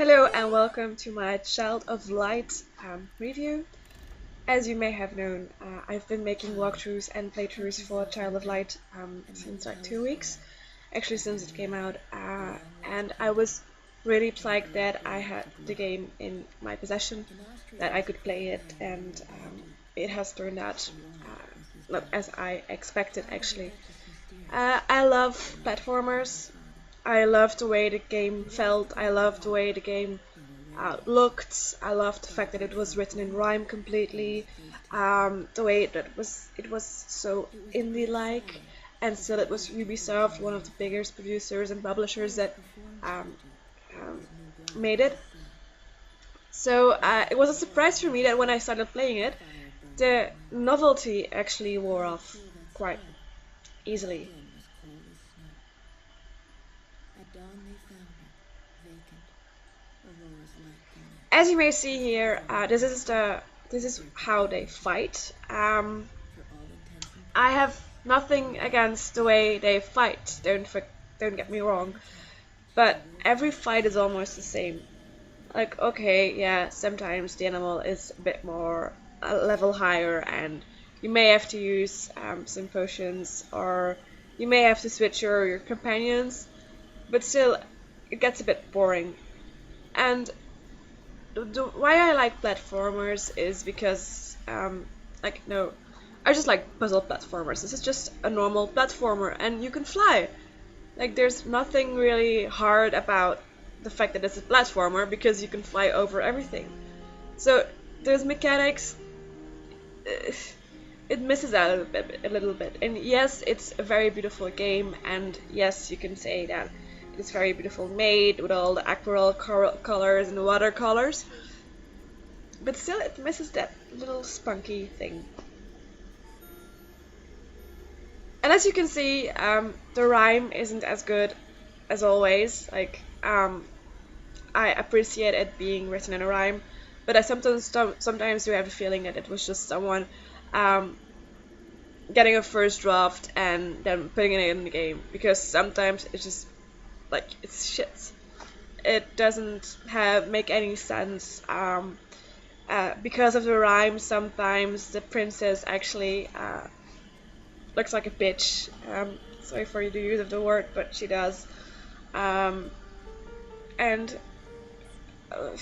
Hello and welcome to my Child of Light review. As you may have known, I've been making walkthroughs and playthroughs for Child of Light since like 2 weeks, actually since it came out, and I was really psyched that I had the game in my possession, that I could play it, and it has turned out not as I expected actually. I love platformers. I love the way the game felt. I love the way the game looked. I loved the fact that it was written in rhyme completely. The way that it was so indie-like, and still it was Ubisoft, one of the biggest producers and publishers that um, um, made it. So it was a surprise for me that when I started playing it, the novelty actually wore off quite easily. As you may see here, this is how they fight. I have nothing against the way they fight. Don't get me wrong, but every fight is almost the same. Like, okay, yeah, sometimes the animal is a bit more a level higher, and you may have to use some potions, or you may have to switch your companions, but still, it gets a bit boring. And why I like platformers is because, like, no, I just like puzzle platformers. This is just a normal platformer, and you can fly. Like, there's nothing really hard about the fact that it's a platformer because you can fly over everything. So, those mechanics, uh, it misses out a little bit. And yes, it's a very beautiful game, and yes, you can say that it's very beautiful made with all the aquarelle colors and watercolors, but still it misses that little spunky thing. And as you can see, the rhyme isn't as good as always. Like, I appreciate it being written in a rhyme, but I sometimes do have a feeling that it was just someone um, getting a first draft and then putting it in the game, because sometimes it's just like it's shit. It doesn't have make any sense. Because of the rhyme, sometimes the princess actually looks like a bitch. Sorry for the use of the word, but she does. Um, and uh,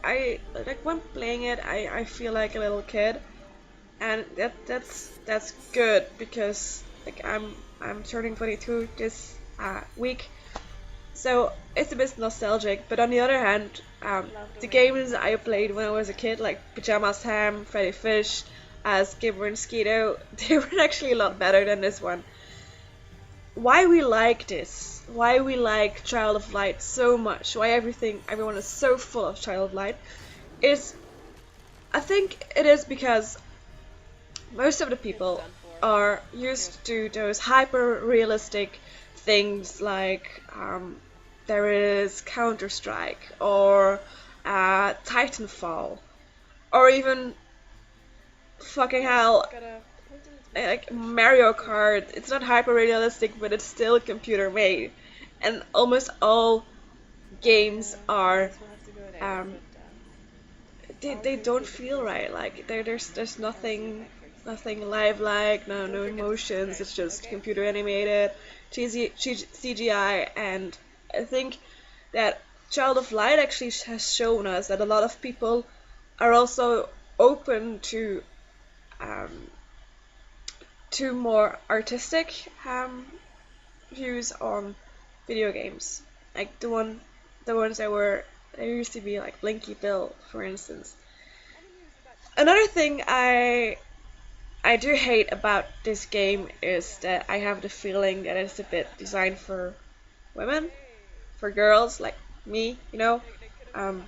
I like when playing it, I feel like a little kid, and that's good because like I'm turning 22 this week, so it's a bit nostalgic. But on the other hand, the games I played when I was a kid, like Pajama Sam, Freddy Fish, Skipper and Skeeto, they were actually a lot better than this one. Why we like this? Why we like Child of Light so much? Why everyone is so full of Child of Light? Is I think it is because most of the people are used to those hyper realistic things like there is Counter Strike or Titanfall or even fucking hell like Mario Kart. It's not hyper realistic, but it's still computer made, and almost all games are um, they don't feel right. Like there's nothing live like, no emotions. It's just computer animated, cheesy CGI, and I think that Child of Light actually has shown us that a lot of people are also open um, to more artistic views on video games, like the ones that were there used to be like Blinky Bill, for instance. Another thing I do hate about this game is that I have the feeling that it's a bit designed for women, for girls like me, you know. Um,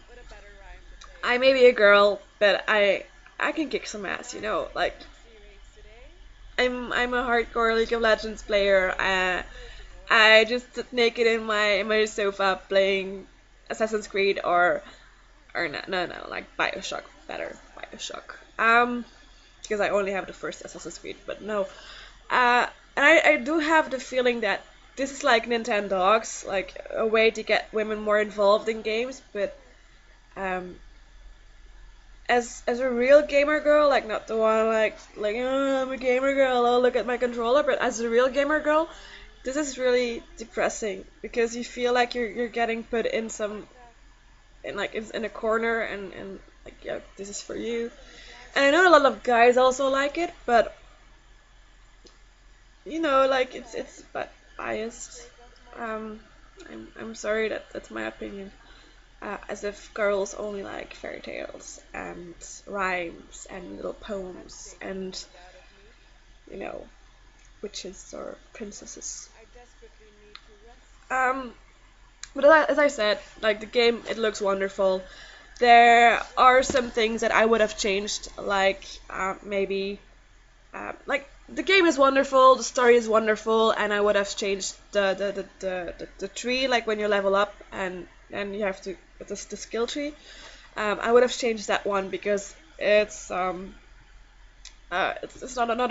I may be a girl, but I can kick some ass, you know. Like I'm a hardcore League of Legends player. I just sit naked in my sofa playing Assassin's Creed or no like Bioshock, better Bioshock. Because I only have the first Assassin's Creed, but no. Uh, and I do have the feeling that this is like Nintendogs, like a way to get women more involved in games, but um, as a real gamer girl, like not the one like oh, I'm a gamer girl, oh look at my controller, but as a real gamer girl, this is really depressing because you feel like you're getting put in in a corner and like yeah, this is for you. And I know a lot of guys also like it, but like it's biased. Um, I'm sorry that that's my opinion. As if girls only like fairy tales and rhymes and little poems and you know witches or princesses. Um, but as I said, like the game, it looks wonderful. There are some things that I would have changed, like maybe like the game is wonderful, the story is wonderful, and I would have changed the tree, like when you level up and you have to the skill tree. I would have changed that one because it's not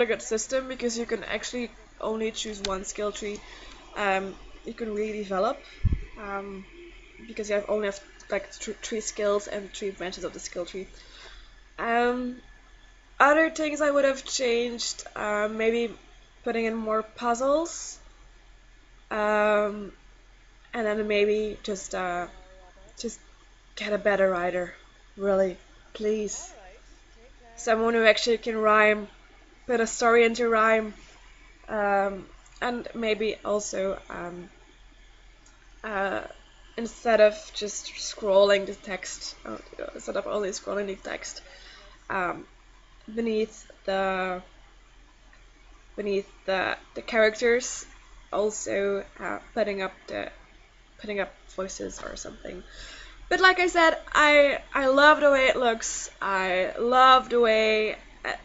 a good system because you can actually only choose one skill tree. You can really develop um, because you only have like three skills and three branches of the skill tree. Um, Other things I would have changed, maybe putting in more puzzles, um, and then maybe just get a better writer, really, please. Someone who actually can rhyme, put a story into rhyme, um, and maybe also uh, instead of just scrolling the text, instead of only scrolling the text, um, beneath the the characters, also putting up voices or something. But like I said, I love the way it looks. I love the way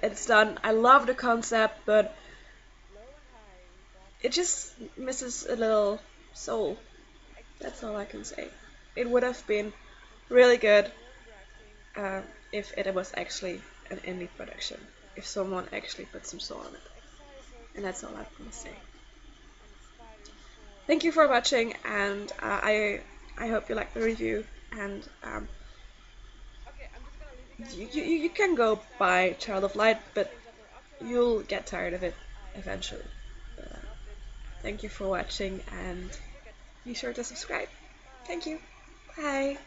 it's done. I love the concept, but it just misses a little soul. That's all I can say. It would have been really good uh, if it was actually an indie production. If someone actually put some soul on it. And that's all I'm gonna say. Thank you for watching, and I hope you like the review. And you can go buy Child of Light, but you'll get tired of it eventually. But, thank you for watching, and be sure to subscribe. Thank you. Bye.